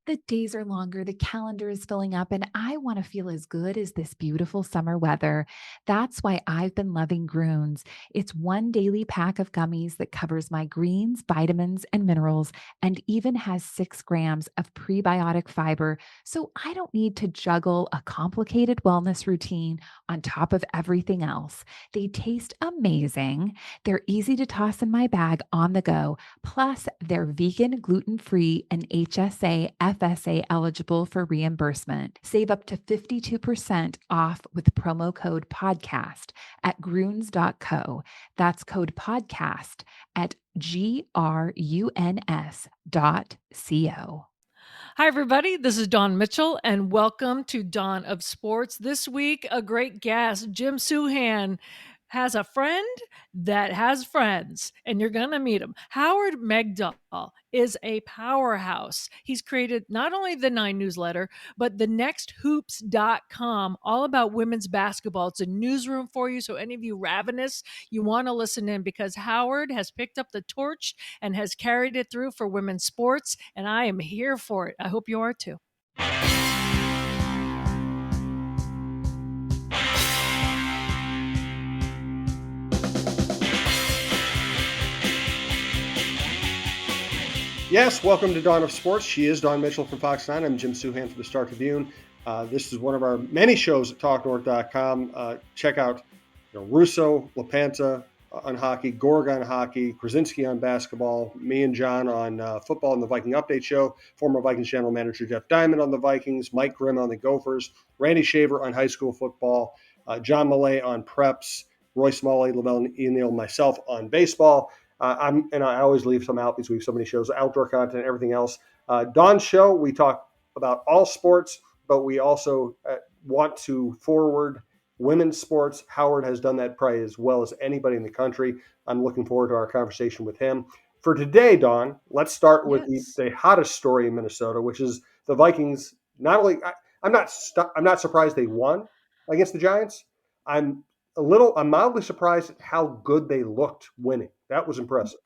The days are longer, the calendar is filling up, and I want to feel as good as this beautiful summer weather. That's why I've been loving Groons. It's one daily pack of gummies that covers my greens, vitamins, and minerals, and even has 6 grams of prebiotic fiber. So I don't need to juggle a complicated wellness routine on top of everything else. They taste amazing. They're easy to toss in my bag on the go. Plus, they're vegan, gluten free, and HSA, FSA eligible for reimbursement. Save up to 52% off with promo code podcast at gruns.co. That's code podcast at gruns.co. Hi, everybody. This is Dawn Mitchell, and welcome to Dawn of Sports. This week, a great guest, Jim Souhan, has a friend that has friends, and you're going to meet him. Howard Megdal is a powerhouse. He's created not only the 9 newsletter, but the nexthoops.com, all about women's basketball. It's a newsroom for you. So, any of you ravenous, you want to listen in because Howard has picked up the torch and has carried it through for women's sports, and I am here for it. I hope you are too. Yes, welcome to Dawn of Sports. She is Dawn Mitchell from Fox 9. I'm Jim Souhan from the Star Tribune. This is one of our many shows at TalkNorth.com. Check out Russo, LaPanta on hockey, Gorg on hockey, Krasinski on basketball, me and John on football and the Viking Update Show, former Vikings general manager Jeff Diamond on the Vikings, Mike Grimm on the Gophers, Randy Shaver on high school football, John Millay on preps, Roy Smalley, Lavelle Neal, myself on baseball. I always leave some out because we have so many shows, outdoor content, everything else. Dawn's show, we talk about all sports, but we also want to forward women's sports. Howard has done that probably as well as anybody in the country. I'm looking forward to our conversation with him. For today, Dawn, let's start with the hottest story in Minnesota, which is the Vikings. Not only I'm not surprised they won against the Giants. I'm mildly surprised at how good they looked winning. That was impressive.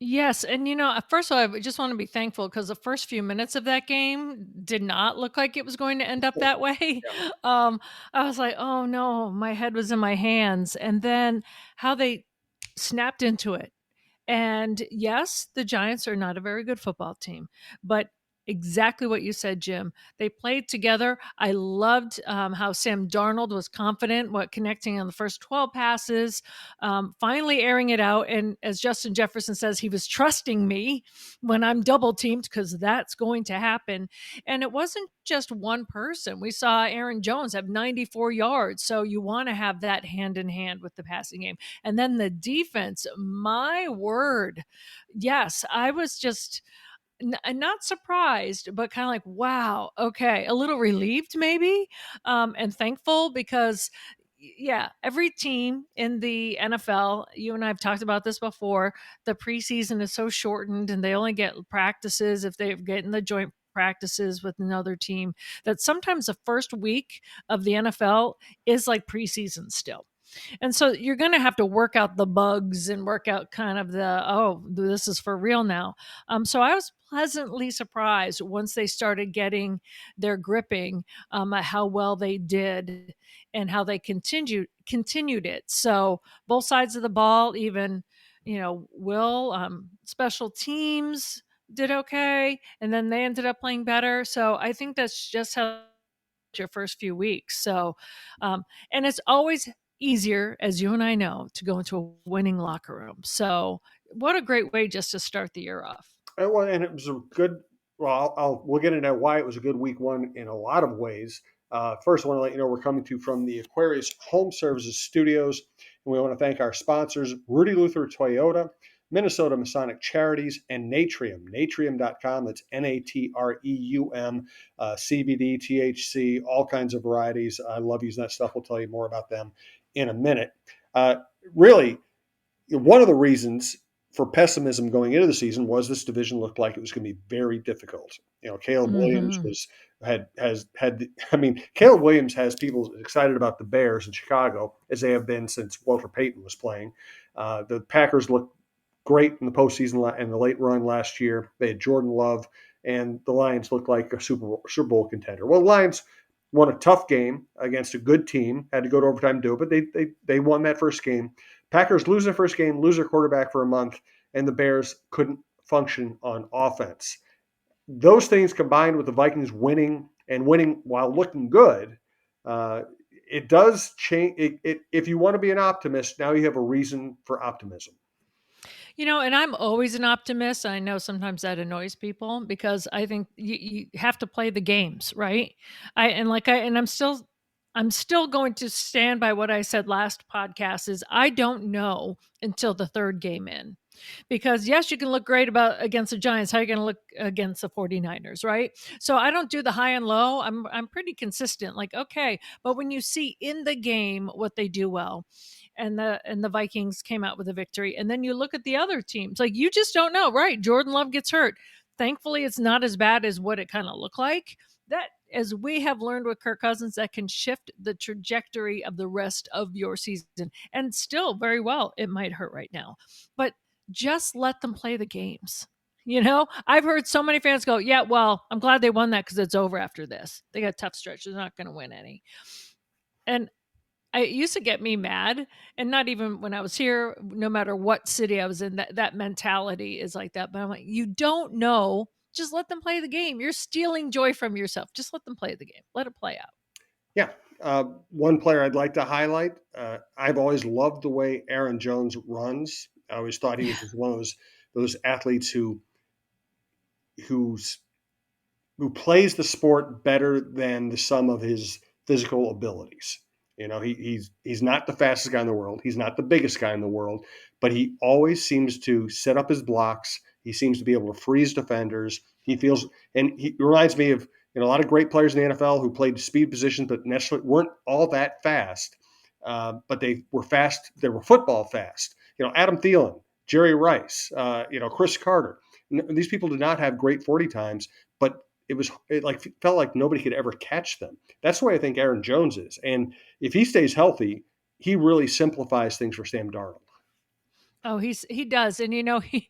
Yes, and first of all, I just want to be thankful because the first few minutes of that game did not look like it was going to end up that way. Yeah. I was like, "Oh no, my head was in my hands," and then how they snapped into it. And yes, the Giants are not a very good football team, but exactly what you said, Jim. They played together. I loved how Sam Darnold was confident, connecting on the first 12 passes, finally airing it out. And as Justin Jefferson says, he was trusting me when I'm double teamed because that's going to happen. And it wasn't just one person. We saw Aaron Jones have 94 yards. So you want to have that hand in hand with the passing game. And then the defense, my word. Yes, I was just not surprised, but kind of like, wow, okay, a little relieved maybe, and thankful because yeah, every team in the NFL, you and I have talked about this before, the preseason is so shortened and they only get practices if they're getting the joint practices with another team, that sometimes the first week of the NFL is like preseason still. And so you're going to have to work out the bugs and work out kind of this is for real now. So I was pleasantly surprised once they started getting their gripping, at how well they did and how they continued it. So both sides of the ball, even, special teams did okay. And then they ended up playing better. So I think that's just how your first few weeks. So, and it's always easier, as you and I know, to go into a winning locker room. So, what a great way just to start the year off. And it was a good. Well, we'll get into why it was a good week one in a lot of ways. First, I want to let you know we're coming to you from the Aquarius Home Services Studios, and we want to thank our sponsors: Rudy Luther Toyota, Minnesota Masonic Charities, and Natrium. Natrium.com. That's Natreum. CBD, THC, all kinds of varieties. I love using that stuff. We'll tell you more about them in a minute. Really, one of the reasons for pessimism going into the season was this division looked like it was going to be very difficult. Caleb Williams Caleb Williams has people excited about the Bears in Chicago as they have been since Walter Payton was playing. The Packers looked great in the postseason and the late run last year. They had Jordan Love and the Lions look like a Super Bowl contender. Well, the Lions won a tough game against a good team, had to go to overtime to do it, but they won that first game. Packers lose their first game, lose their quarterback for a month, and the Bears couldn't function on offense. Those things combined with the Vikings winning while looking good, it does change. If you want to be an optimist, now you have a reason for optimism. And I'm always an optimist. I know sometimes that annoys people because I think you have to play the games, right? I'm still going to stand by what I said last podcast is I don't know until the third game in. Because yes, you can look great against the Giants. How are you going to look against the 49ers, right? So I don't do the high and low. I'm pretty consistent. Like, okay, but when you see in the game what they do well, and the Vikings came out with a victory, and then you look at the other teams, like you just don't know, right? Jordan Love gets hurt. Thankfully, it's not as bad as what it kind of looked like. That, as we have learned with Kirk Cousins, that can shift the trajectory of the rest of your season. And still, very well, it might hurt right now, but just let them play the games. I've heard so many fans go, yeah, well, I'm glad they won that because it's over after this. They got a tough stretch. They're not going to win any. And it used to get me mad, and not even when I was here, no matter what city I was in, that mentality is like that. But I'm like, you don't know. Just let them play the game. You're stealing joy from yourself. Just let them play the game. Let it play out. Yeah. One player I'd like to highlight, I've always loved the way Aaron Jones runs. I always thought he was one of those athletes who plays the sport better than the sum of his physical abilities. He's not the fastest guy in the world. He's not the biggest guy in the world, but he always seems to set up his blocks. He seems to be able to freeze defenders. And he reminds me of a lot of great players in the NFL who played speed positions, but necessarily weren't all that fast. But they were fast. They were football fast. Adam Thielen, Jerry Rice, Chris Carter. These people did not have great 40 times, but it felt like nobody could ever catch them. That's the way I think Aaron Jones is. And if he stays healthy, he really simplifies things for Sam Darnold. Oh, he does, and he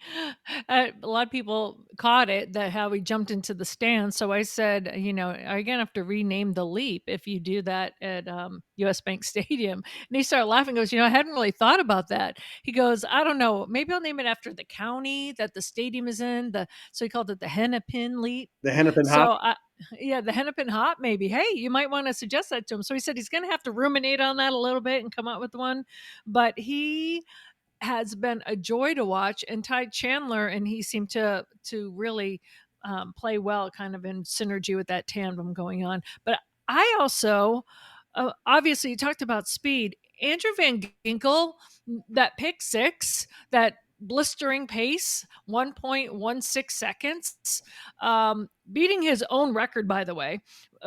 a lot of people caught it that how he jumped into the stands. So I said, are you gonna have to rename the leap if you do that at U.S. Bank Stadium? And he started laughing. Goes, I hadn't really thought about that. He goes, I don't know, maybe I'll name it after the county that the stadium is in. So he called it the Hennepin Leap. The Hennepin Hop. So yeah, the Hennepin Hop. Maybe. Hey, you might want to suggest that to him. So he said he's gonna have to ruminate on that a little bit and come up with one, but he has been a joy to watch, and Ty Chandler and he seem to really play well, kind of in synergy with that tandem going on. But I also, obviously, you talked about speed. Andrew Van Ginkel, that pick six, that blistering pace, 1.16 seconds, beating his own record, by the way.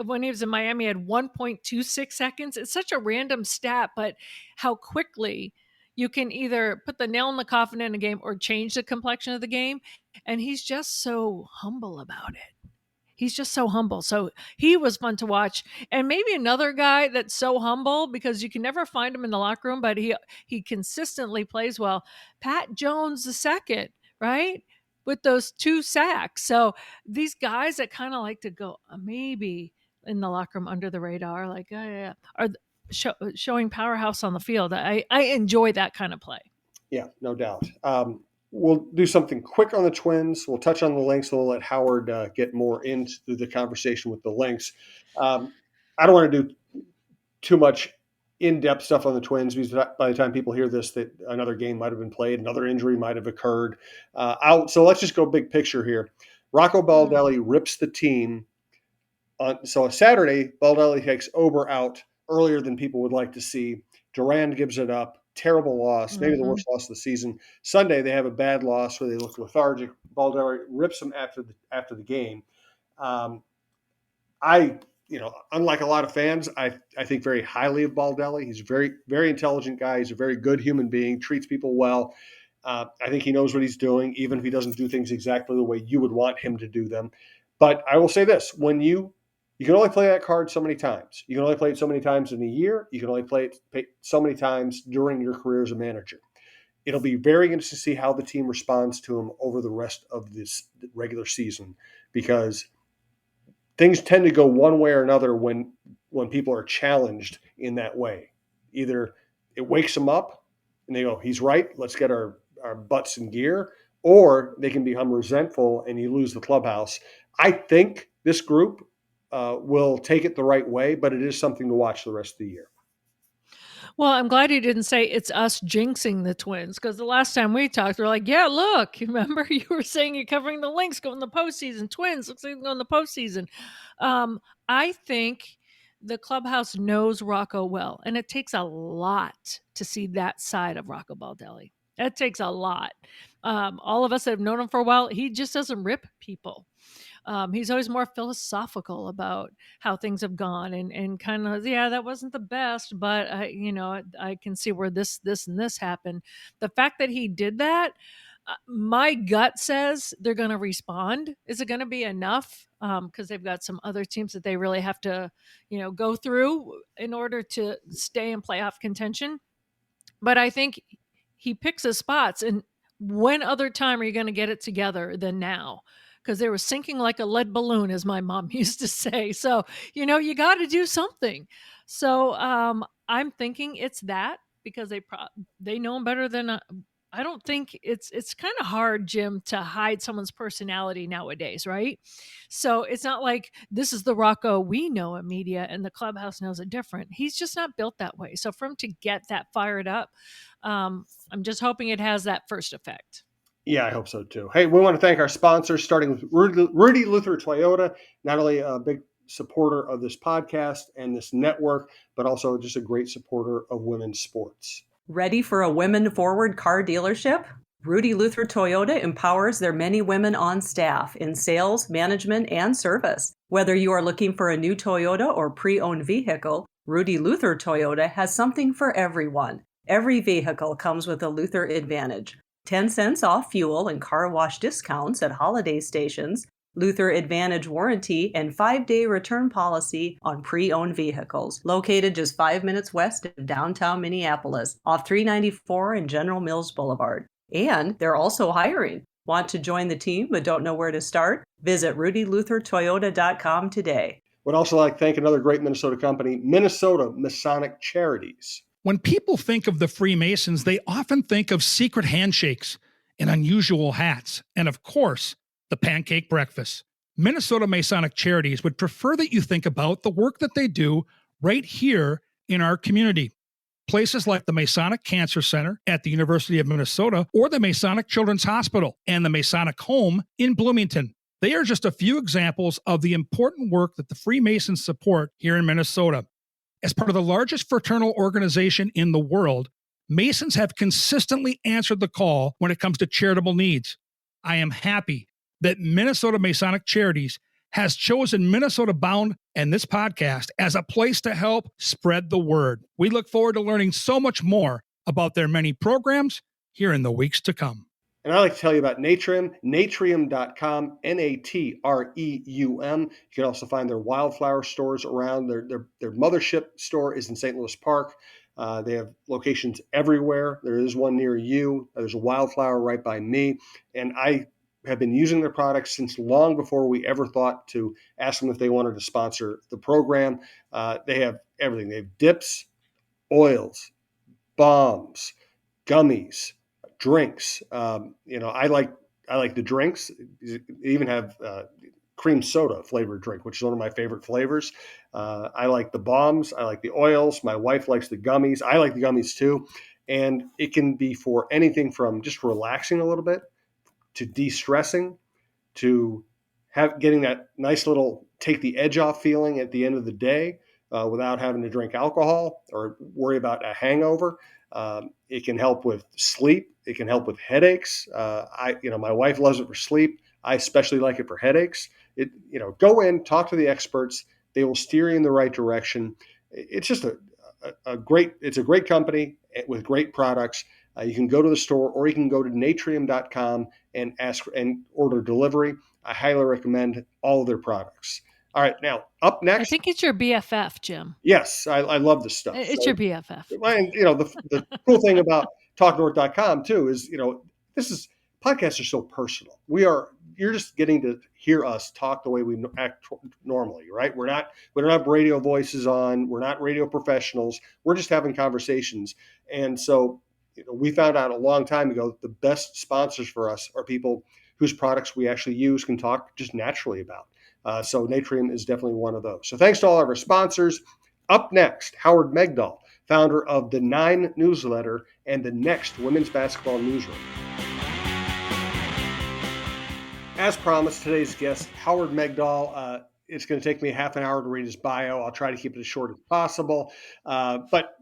When he was in Miami, he had 1.26 seconds. It's such a random stat, but how quickly you can either put the nail in the coffin in a game or change the complexion of the game. And he's just so humble about it. He's just so humble. So he was fun to watch. And maybe another guy that's so humble because you can never find him in the locker room, but he consistently plays well. Pat Jones II, right? With those 2 sacks. So these guys that kind of like to go maybe in the locker room under the radar, like, are showing powerhouse on the field. I enjoy that kind of play. Yeah, no doubt. We'll do something quick on the Twins. We'll touch on the Lynx. We'll let Howard get more into the conversation with the Lynx. I don't want to do too much in-depth stuff on the Twins because by the time people hear this, that another game might have been played, another injury might have occurred. So let's just go big picture here. Rocco Baldelli rips the team. So a Saturday, Baldelli takes Ober out earlier than people would like to see. Durand gives it up. Terrible loss, maybe the worst loss of the season. Sunday, they have a bad loss where they look lethargic. Baldelli rips them after the game. Unlike a lot of fans, I think very highly of Baldelli. He's a very, very intelligent guy. He's a very good human being, treats people well. I think he knows what he's doing, even if he doesn't do things exactly the way you would want him to do them. But I will say this, when you can only play that card so many times. You can only play it so many times in a year. You can only play it so many times during your career as a manager. It'll be very interesting to see how the team responds to him over the rest of this regular season. because things tend to go one way or another when people are challenged in that way. Either it wakes them up and they go, he's right, let's get our butts in gear, or they can become resentful and you lose the clubhouse. I think this group will take it the right way, but it is something to watch the rest of the year. Well, I'm glad you didn't say it's us jinxing the Twins, because the last time we talked, we are like, yeah, look, remember you were saying you're covering the Lynx going in the postseason. Twins, looks like they're going in the postseason. I think the clubhouse knows Rocco well, and it takes a lot to see that side of Rocco Baldelli. It takes a lot. All of us that have known him for a while, he just doesn't rip people. He's always more philosophical about how things have gone, and kind of, yeah, that wasn't the best, but I can see where this and this happened. The fact that he did that, my gut says they're going to respond. Is it going to be enough? Because they've got some other teams that they really have to, go through in order to stay in playoff contention. But I think he picks his spots. And when other time are you going to get it together than now? Because they were sinking like a lead balloon, as my mom used to say. So, you got to do something. So I'm thinking it's that, because they know him better than I don't think it's kind of hard, Jim, to hide someone's personality nowadays, right? So it's not like this is the Rocco we know in media and the clubhouse knows it different. He's just not built that way. So for him to get that fired up, I'm just hoping it has that first effect. Yeah, I hope so too. Hey, we want to thank our sponsors, starting with Rudy Luther Toyota, not only a big supporter of this podcast and this network, but also just a great supporter of women's sports. Ready for a women-forward car dealership? Rudy Luther Toyota empowers their many women on staff in sales, management, and service. Whether you are looking for a new Toyota or pre-owned vehicle, Rudy Luther Toyota has something for everyone. Every vehicle comes with a Luther Advantage. 10 cents off fuel and car wash discounts at holiday stations, Luther Advantage warranty, and 5-day return policy on pre-owned vehicles. Located just 5 minutes west of downtown Minneapolis, off 394 and General Mills Boulevard. And they're also hiring. Want to join the team but don't know where to start? Visit rudyluthertoyota.com today. Would also like to thank another great Minnesota company, Minnesota Masonic Charities. When people think of the Freemasons, they often think of secret handshakes and unusual hats, and of course, the pancake breakfast. Minnesota Masonic Charities would prefer that you think about the work that they do right here in our community. Places like the Masonic Cancer Center at the University of Minnesota, or the Masonic Children's Hospital and the Masonic Home in Bloomington. They are just a few examples of the important work that the Freemasons support here in Minnesota. As part of the largest fraternal organization in the world, Masons have consistently answered the call when it comes to charitable needs. I am happy that Minnesota Masonic Charities has chosen Minnesota Bound and this podcast as a place to help spread the word. We look forward to learning so much more about their many programs here in the weeks to come. And I'd like to tell you about Natrium, natrium.com, Natreum. You can also find their wildflower stores around. Their mothership store is in St. Louis Park. They have locations everywhere. There is one near you. There's a wildflower right by me. And I have been using their products since long before we ever thought to ask them if they wanted to sponsor the program. They have everything. They have dips, oils, balms, gummies, drinks. I like the drinks. They even have cream soda flavored drink, which is one of my favorite flavors. I like the balms. I like the oils. My wife likes the gummies. I like the gummies too. And it can be for anything from just relaxing a little bit to de-stressing to getting that nice little take the edge off feeling at the end of the day without having to drink alcohol or worry about a hangover. It can help with sleep. It can help with headaches. My wife loves it for sleep. I especially like it for headaches. Go in, talk to the experts. They will steer you in the right direction. It's just a great company with great products. You can go to the store, or you can go to natrium.com and ask and order delivery. I highly recommend all of their products. All right, now up next. I think it's your BFF, Jim. Yes, I love this stuff. It's your BFF. And the cool thing about talknorth.com too is, podcasts are so personal. We are you're just getting to hear us talk the way we act normally, right? We don't have radio voices on. We're not radio professionals. We're just having conversations. And so, we found out a long time ago the best sponsors for us are people whose products we actually use, can talk just naturally about. So Natrium is definitely one of those. So thanks to all of our sponsors. Up next, Howard Megdal, founder of the 9 newsletter and the Next Women's Basketball Newsroom. As promised, today's guest, Howard Megdal. It's going to take me half an hour to read his bio. I'll try to keep it as short as possible. But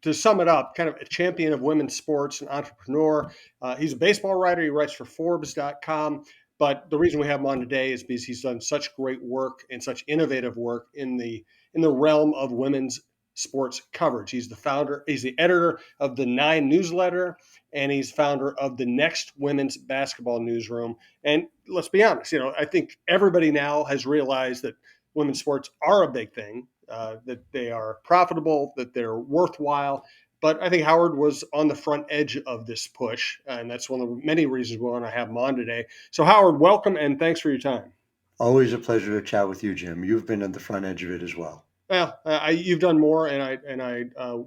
to sum it up, kind of a champion of women's sports, an entrepreneur. He's a baseball writer. He writes for Forbes.com. But the reason we have him on today is because he's done such great work and such innovative work in the realm of women's sports coverage. He's the editor of the 9 newsletter, and he's founder of the Next Women's Basketball Newsroom. And let's be honest, I think everybody now has realized that women's sports are a big thing, that they are profitable, that they're worthwhile. But I think Howard was on the front edge of this push, and that's one of the many reasons we want to have him on today. So Howard, welcome, and thanks for your time. Always a pleasure to chat with you, Jim. You've been at the front edge of it as well. Well, you've done more, and I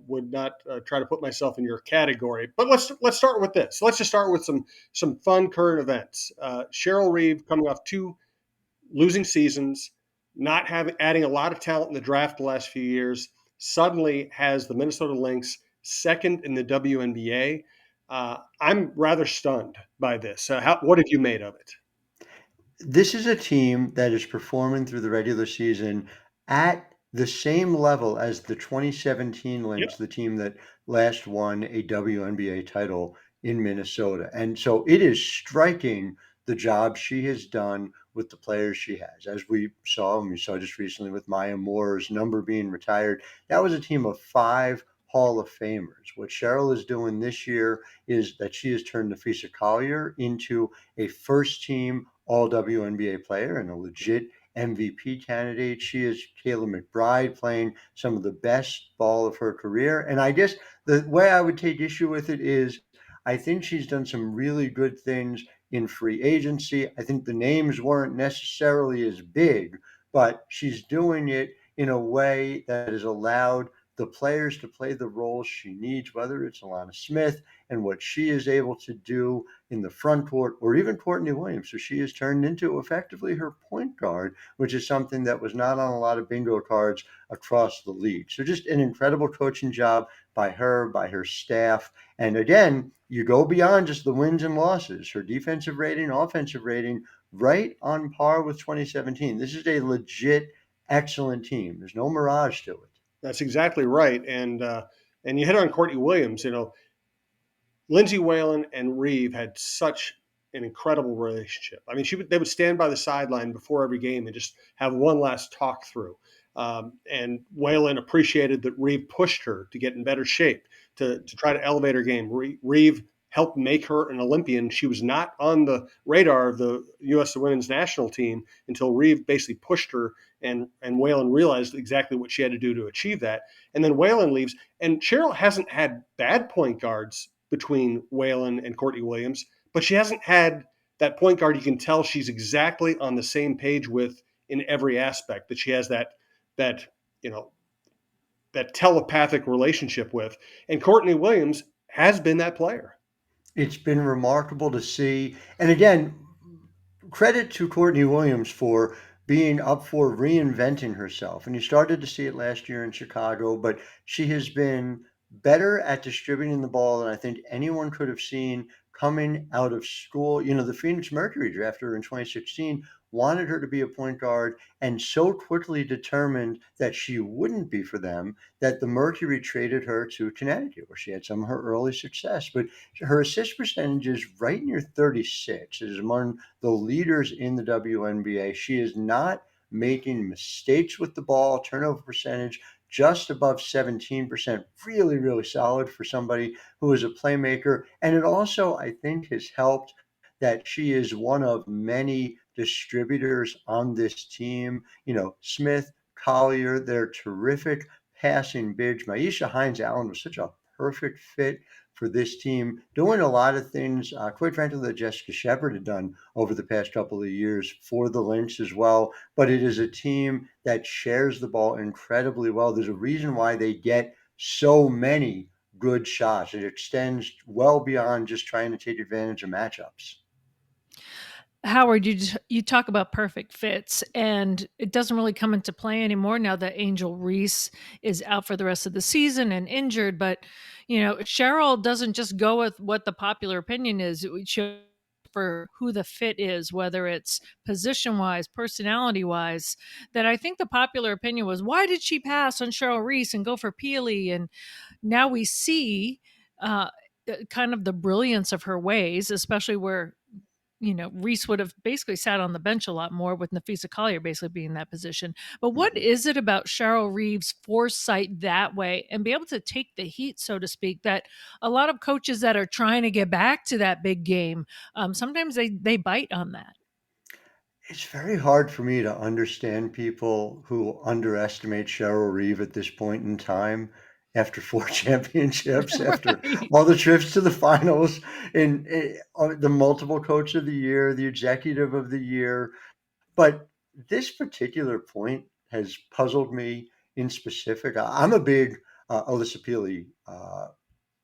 would not try to put myself in your category. But let's start with this. Let's just start with some fun current events. Cheryl Reeve coming off 2 losing seasons, not adding a lot of talent in the draft the last few years, suddenly has the Minnesota Lynx second in the WNBA. I'm rather stunned by this. What have you made of it? This is a team that is performing through the regular season at the same level as the 2017 Lynx, the team that last won a WNBA title in Minnesota. And so it is striking the job she has done with the players she has. As we saw just recently with Maya Moore's number being retired, that was a team of 5 Hall of Famers. What Cheryl is doing this year is that she has turned Nafisa Collier into a first team all WNBA player and a legit MVP candidate. She is Kayla McBride playing some of the best ball of her career. And I guess the way I would take issue with it is I think she's done some really good things in free agency. I think the names weren't necessarily as big, but she's doing it in a way that has allowed the players to play the roles she needs, whether it's Alana Smith and what she is able to do in the front court, or even Courtney Williams. So she has turned into effectively her point guard, which is something that was not on a lot of bingo cards across the league. So just an incredible coaching job by her staff. And again, you go beyond just the wins and losses. Her defensive rating, offensive rating, right on par with 2017. This is a legit, excellent team. There's no mirage to it. That's exactly right. And you hit on Courtney Williams. Lindsay Whalen and Reeve had such an incredible relationship. I mean, they would stand by the sideline before every game and just have one last talk through. And Whalen appreciated that Reeve pushed her to get in better shape, to try to elevate her game. Reeve helped make her an Olympian. She was not on the radar of the U.S. women's national team until Reeve basically pushed her, and Whalen realized exactly what she had to do to achieve that. And then Whalen leaves, and Cheryl hasn't had bad point guards between Whalen and Courtney Williams, but she hasn't had that point guard you can tell she's exactly on the same page with in every aspect, that she has that telepathic relationship with. And Courtney Williams has been that player. It's been remarkable to see. And again, credit to Courtney Williams for being up for reinventing herself. And you started to see it last year in Chicago, but she has been better at distributing the ball than I think anyone could have seen coming out of school. The Phoenix Mercury drafted her in 2016, wanted her to be a point guard, and so quickly determined that she wouldn't be for them that the Mercury traded her to Connecticut, where she had some of her early success. But her assist percentage is right near 36. It is among the leaders in the WNBA. She is not making mistakes with the ball. Turnover percentage just above 17%. Really, really solid for somebody who is a playmaker. And it also, I think, has helped that she is one of many distributors on this team. Smith, Collier, they're terrific passing bigs. Maisha Hines-Allen was such a perfect fit for this team, doing a lot of things, quite frankly, that Jessica Shepard had done over the past couple of years for the Lynx as well. But it is a team that shares the ball incredibly well. There's a reason why they get so many good shots. It extends well beyond just trying to take advantage of matchups. Howard, you talk about perfect fits, and it doesn't really come into play anymore now that Angel Reese is out for the rest of the season and injured. But Cheryl doesn't just go with what the popular opinion is. She for who the fit is, whether it's position wise, personality wise. That I think the popular opinion was, why did she pass on Cheryl Reese and go for Peely? And now we see kind of the brilliance of her ways, especially where Reese would have basically sat on the bench a lot more with Nafisa Collier basically being in that position. But what is it about Cheryl Reeves' foresight that way and be able to take the heat, so to speak, that a lot of coaches that are trying to get back to that big game, sometimes they bite on that? It's very hard for me to understand people who underestimate Cheryl Reeve at this point in time after 4 championships, after Right. all the trips to the finals, and the multiple coach of the year, the executive of the year. But this particular point has puzzled me in specific. I'm a big Alyssa Peely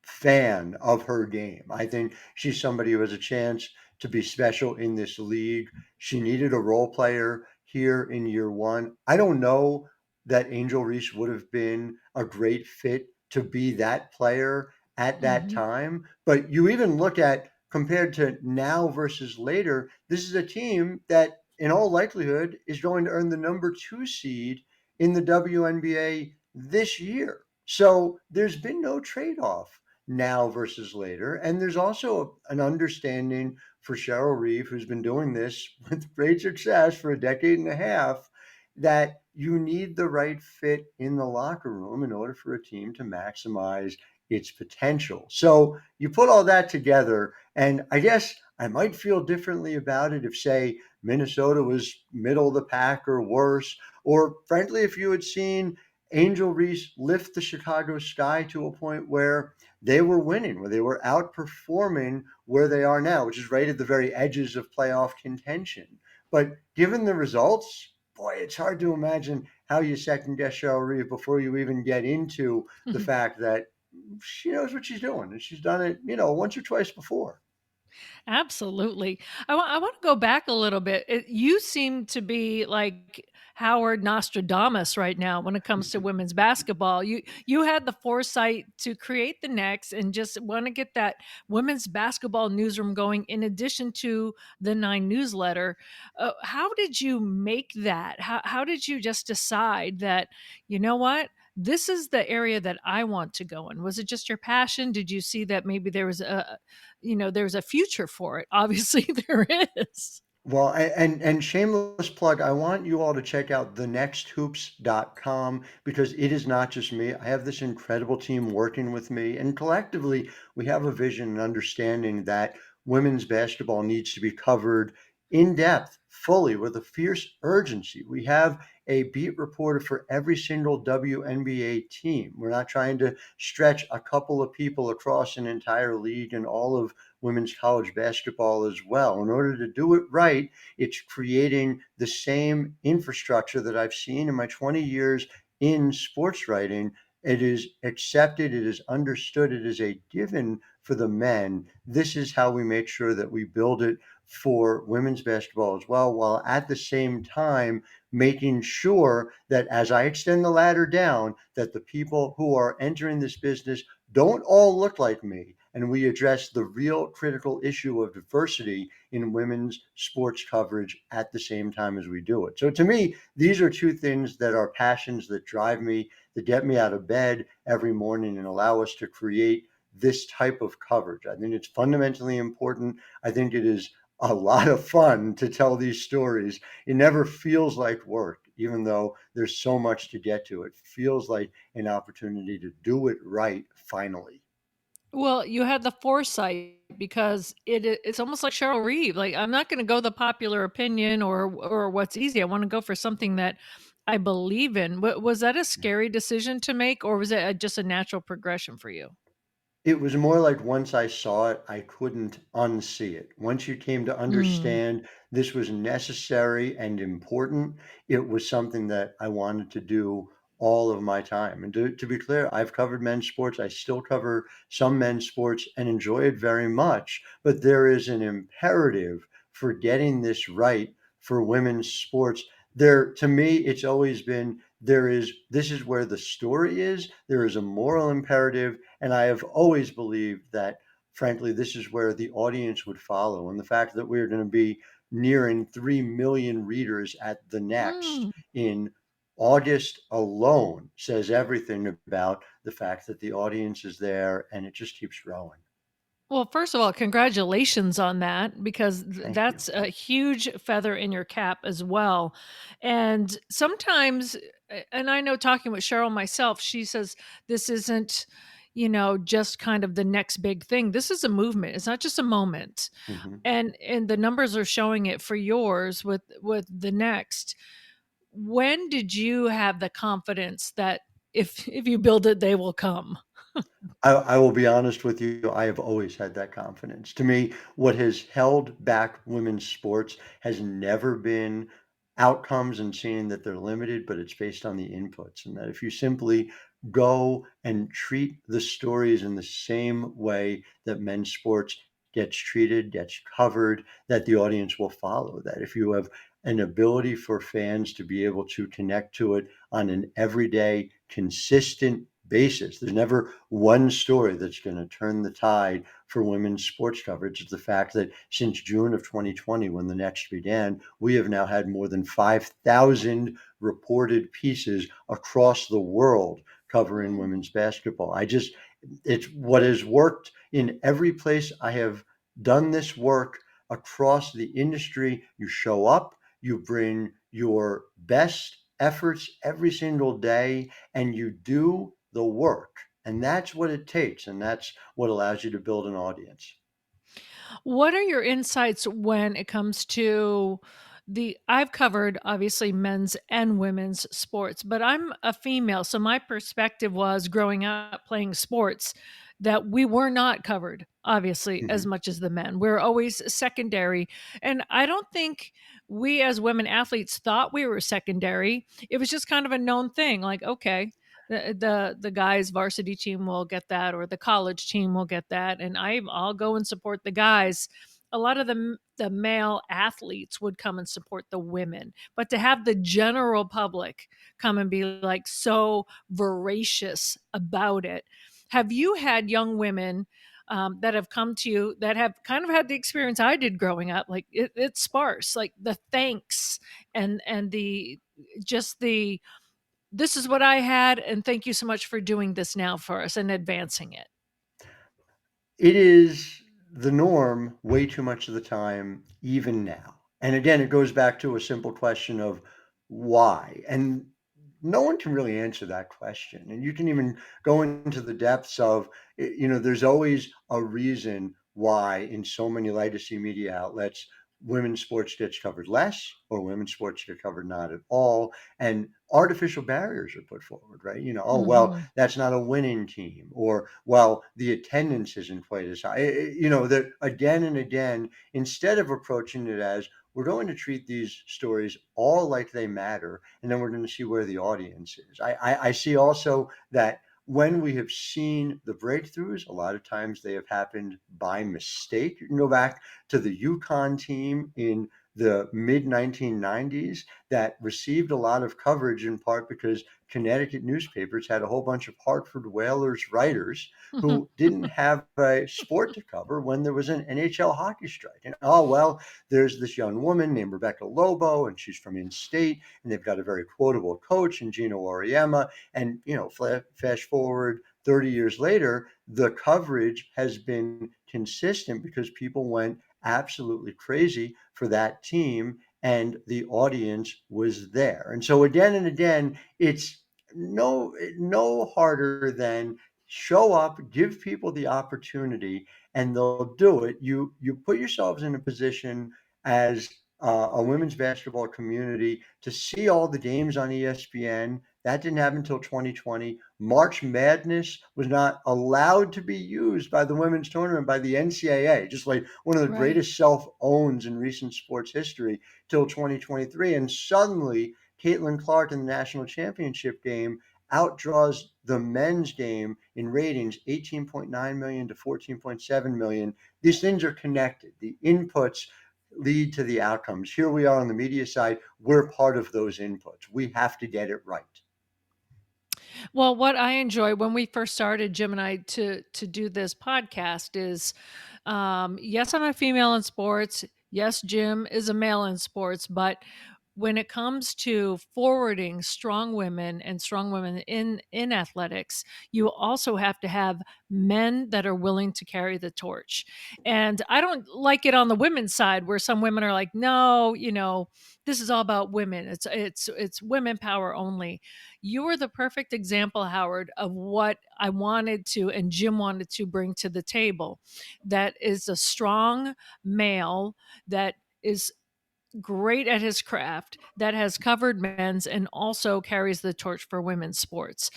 fan of her game. I think she's somebody who has a chance to be special in this league. She needed a role player here in year one. I don't know that Angel Reese would have been a great fit to be that player at that Mhm. time. But you even look at compared to now versus later, this is a team that in all likelihood is going to earn the number 2 seed in the WNBA this year. So there's been no trade-off now versus later. And there's also an understanding for Cheryl Reeve, who's been doing this with great success for a decade and a half, that you need the right fit in the locker room in order for a team to maximize its potential. So you put all that together, and I guess I might feel differently about it if, say, Minnesota was middle of the pack or worse, or frankly, if you had seen Angel Reese lift the Chicago Sky to a point where they were winning, where they were outperforming where they are now, which is right at the very edges of playoff contention. But given the results, boy, it's hard to imagine how you second guess Cheryl Reeve before you even get into the fact that she knows what she's doing and she's done it, once or twice before. Absolutely. I want to go back a little bit. You seem to be like Howard Nostradamus right now when it comes to women's basketball. You had the foresight to create the next and just want to get that women's basketball newsroom going in addition to the 9 newsletter. How did you make that? How did you just decide that, you know what? This is the area that I want to go in. Was it just your passion? Did you see that maybe there was there's a future for it? Obviously, there is. Well, and shameless plug, I want you all to check out thenexthoops.com because it is not just me. I have this incredible team working with me, and collectively, we have a vision and understanding that women's basketball needs to be covered in depth, fully, with a fierce urgency. We have a beat reporter for every single WNBA team. We're not trying to stretch a couple of people across an entire league and all of women's college basketball as well. In order to do it right, it's creating the same infrastructure that I've seen in my 20 years in sports writing. It is accepted, it is understood, it is a given for the men. This is how we make sure that we build it for women's basketball as well, while at the same time making sure that as I extend the ladder down, that the people who are entering this business don't all look like me, and we address the real critical issue of diversity in women's sports coverage at the same time as we do it. So to me, these are two things that are passions that drive me, that get me out of bed every morning and allow us to create this type of coverage. I think it's fundamentally important. I think it is a lot of fun to tell these stories. It never feels like work, even though there's so much to get to. It feels like an opportunity to do it right finally. Well, you had the foresight because it's almost like Cheryl Reeve. Like, I'm not going to go the popular opinion or what's easy. I want to go for something that I believe in. Was that a scary decision to make, or was it just a natural progression for you? It was more like once I saw it, I couldn't unsee it. Once you came to Mm. understand this was necessary and important, it was something that I wanted to do all of my time. And to be clear, I've covered men's sports. I still cover some men's sports and enjoy it very much. But there is an imperative for getting this right for women's sports. There, to me, it's always been this is where the story is. There is a moral imperative, and I have always believed that, frankly, this is where the audience would follow. And the fact that we're going to be nearing 3 million readers at the Next Mm. in August alone says everything about the fact that the audience is there and it just keeps growing. Well, first of all, congratulations on that because Thank you. that's a huge feather in your cap as well. And sometimes, and I know talking with Cheryl myself, she says this isn't, just kind of the next big thing. This is a movement. It's not just a moment. Mhm. And the numbers are showing it for yours with the next. When did you have the confidence that if you build it, they will come? I will be honest with you, I have always had that confidence. To me, what has held back women's sports has never been outcomes and seeing that they're limited, but it's based on the inputs. And that if you simply go and treat the stories in the same way that men's sports gets treated, gets covered, that the audience will follow. That if you have an ability for fans to be able to connect to it on an everyday, consistent basis. There's never one story that's going to turn the tide for women's sports coverage. It's the fact that since June of 2020, when the Next began, we have now had more than 5,000 reported pieces across the world covering Mm. women's basketball. It's what has worked in every place I have done this work across the industry. You show up, you bring your best efforts every single day, and you do the work. And that's what it takes. And that's what allows you to build an audience. What are your insights when it comes to I've covered obviously men's and women's sports, but I'm a female. So my perspective was growing up playing sports that we were not covered, obviously, as Mhm. much as the men. We're always secondary. And I don't think we as women athletes thought we were secondary. It was just kind of a known thing. Like, okay, the guys varsity team will get that or the college team will get that and I'll go and support the guys. A lot of the male athletes would come and support the women, but to have the general public come and be like so voracious about it. Have you had young women that have come to you that have kind of had the experience I did growing up? Like it's sparse, like the thanks and the just the this is what I had, and thank you so much for doing this now for us and advancing it. It is the norm way too much of the time, even now. And again, it goes back to a simple question of why. And no one can really answer that question. And you can even go into the depths of, there's always a reason why in so many legacy media outlets, women's sports gets covered less or women's sports get covered not at all. And artificial barriers are put forward, right? Oh, well, Mhm. that's not a winning team, or, well, the attendance isn't quite as high. That again and again, instead of approaching it as we're going to treat these stories all like they matter, and then we're going to see where the audience is. I see also that when we have seen the breakthroughs, a lot of times they have happened by mistake. You can go back to the Yukon team in the mid 1990s that received a lot of coverage in part because Connecticut newspapers had a whole bunch of Hartford Whalers writers who didn't have a sport to cover when there was an NHL hockey strike. And oh, well, there's this young woman named Rebecca Lobo, and she's from in-state, and they've got a very quotable coach in Gino Auriemma. And, fast forward 30 years later, the coverage has been consistent because people went absolutely crazy for that team and the audience was there. And so again and again, it's no harder than show up, give people the opportunity, and they'll do it. You put yourselves in a position as a women's basketball community to see all the games on ESPN. That didn't happen until 2020. March Madness was not allowed to be used by the women's tournament by the NCAA, just like one of the Right. greatest self-owns in recent sports history, till 2023. And suddenly, Caitlin Clark in the national championship game outdraws the men's game in ratings, 18.9 million to 14.7 million. These things are connected. The inputs lead to the outcomes. Here we are on the media side. We're part of those inputs. We have to get it right. Well, what I enjoy when we first started, Jim and I, to do this podcast is, yes, I'm a female in sports. Yes, Jim is a male in sports, but when it comes to forwarding strong women and strong women in athletics, you also have to have men that are willing to carry the torch. And I don't like it on the women's side where some women are like, no, this is all about women. It's women power only. You are the perfect example, Howard, of what I wanted to and Jim wanted to bring to the table. That is a strong male that is great at his craft, that has covered men's and also carries the torch for women's sports.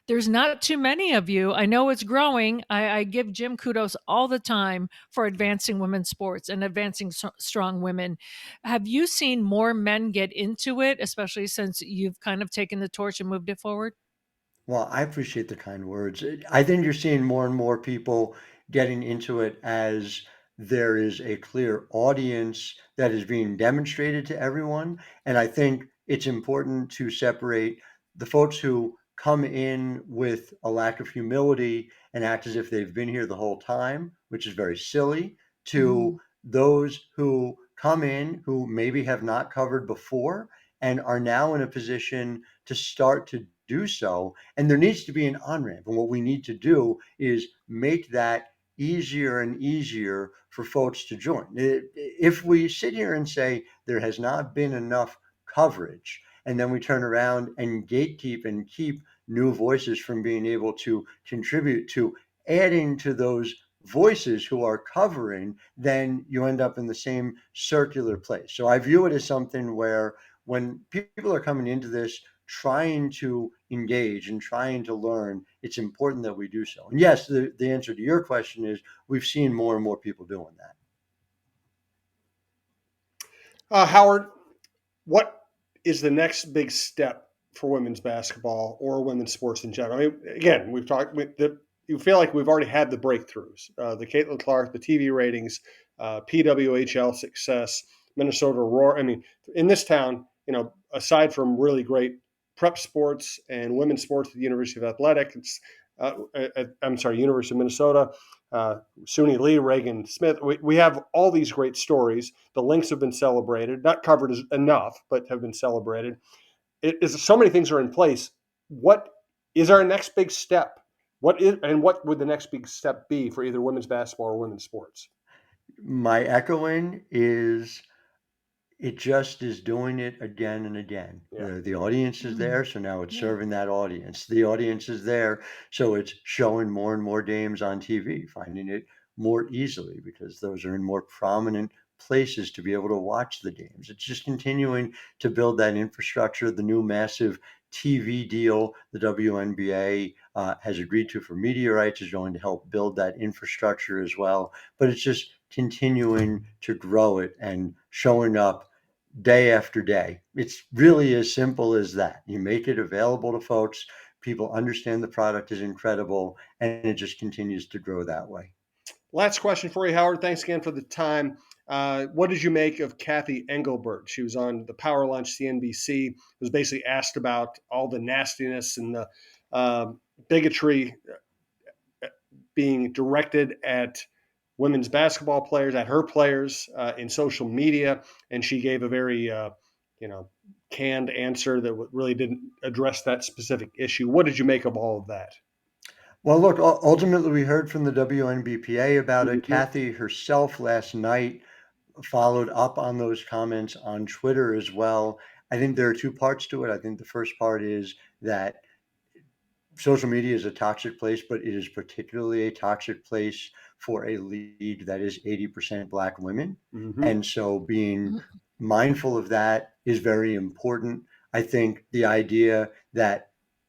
There's not too many of you. I know it's growing. I give Jim kudos all the time for advancing women's sports and advancing strong women. Have you seen more men get into it, especially since you've kind of taken the torch and moved it forward? Well, I appreciate the kind words. I think you're seeing more and more people getting into it as there is a clear audience that is being demonstrated to everyone. And I think it's important to separate the folks who come in with a lack of humility and act as if they've been here the whole time, which is very silly, Mhm. to those who come in who maybe have not covered before and are now in a position to start to do so. And there needs to be an on-ramp. And what we need to do is make that easier and easier for folks to join. If we sit here and say there has not been enough coverage, and then we turn around and gatekeep and keep new voices from being able to contribute to adding to those voices who are covering, then you end up in the same circular place. So I view it as something where when people are coming into this trying to engage and trying to learn, it's important that we do so. And yes, the answer to your question is we've seen more and more people doing that. Howard, what is the next big step for women's basketball or women's sports in general? I mean, again, we've talked. You feel like we've already had the breakthroughs, the Caitlin Clark, the TV ratings, PWHL success, Minnesota Roar. I mean, in this town, aside from really great prep sports and women's sports at the University of Athletics, University of Minnesota, Suni Lee, Reagan Smith. We have all these great stories. The Lynx have been celebrated, not covered as enough, but have been celebrated. It is so many things are in place. What is our next big step? What would the next big step be for either women's basketball or women's sports? My echoing is it just is doing it again and again. Yeah. The audience is there, so now it's serving that audience. The audience is there, so it's showing more and more games on TV, finding it more easily because those are in more prominent places to be able to watch the games. It's just continuing to build that infrastructure. The new massive TV deal the WNBA has agreed to for media rights is going to help build that infrastructure as well. But it's just continuing to grow it and showing up day after day. It's really as simple as that. You make it available to folks, people understand the product is incredible, and it just continues to grow that way. Last question for you, Howard. Thanks again for the time. What did you make of Kathy Engelbert? She was on the Power Lunch CNBC. Was basically asked about all the nastiness and the bigotry being directed at women's basketball players, at her players in social media, and she gave a very canned answer that really didn't address that specific issue. What did you make of all of that? Well, look, ultimately, we heard from the WNBPA about it. Mm-hmm. Kathy herself last night followed up on those comments on Twitter as well. I think there are two parts to it. I think the first part is that social media is a toxic place, but it is particularly a toxic place for a league that is 80% Black women. Mm-hmm. And so being mindful of that is very important. I think the idea that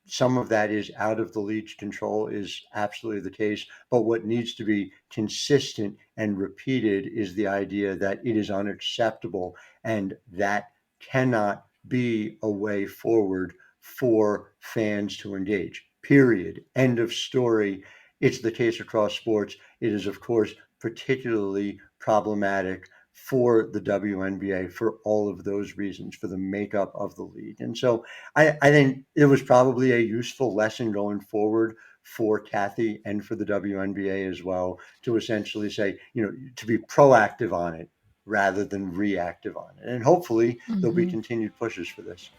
some of that is out of the league's control is absolutely the case. But what needs to be consistent and repeated is the idea that it is unacceptable, and that cannot be a way forward for fans to engage. Period. End of story. It's the case across sports. It is, of course, particularly problematic for the WNBA for all of those reasons, for the makeup of the league. And so I think it was probably a useful lesson going forward for Kathy and for the WNBA as well, to essentially say, to be proactive on it rather than reactive on it. And hopefully there'll be continued pushes for this.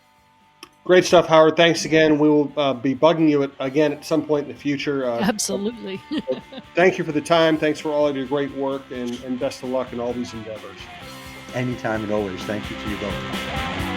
Great stuff, Howard. Thanks again. We will be bugging you again at some point in the future. Absolutely. Thank you for the time. Thanks for all of your great work, and best of luck in all these endeavors. Anytime and always. Thank you to you both.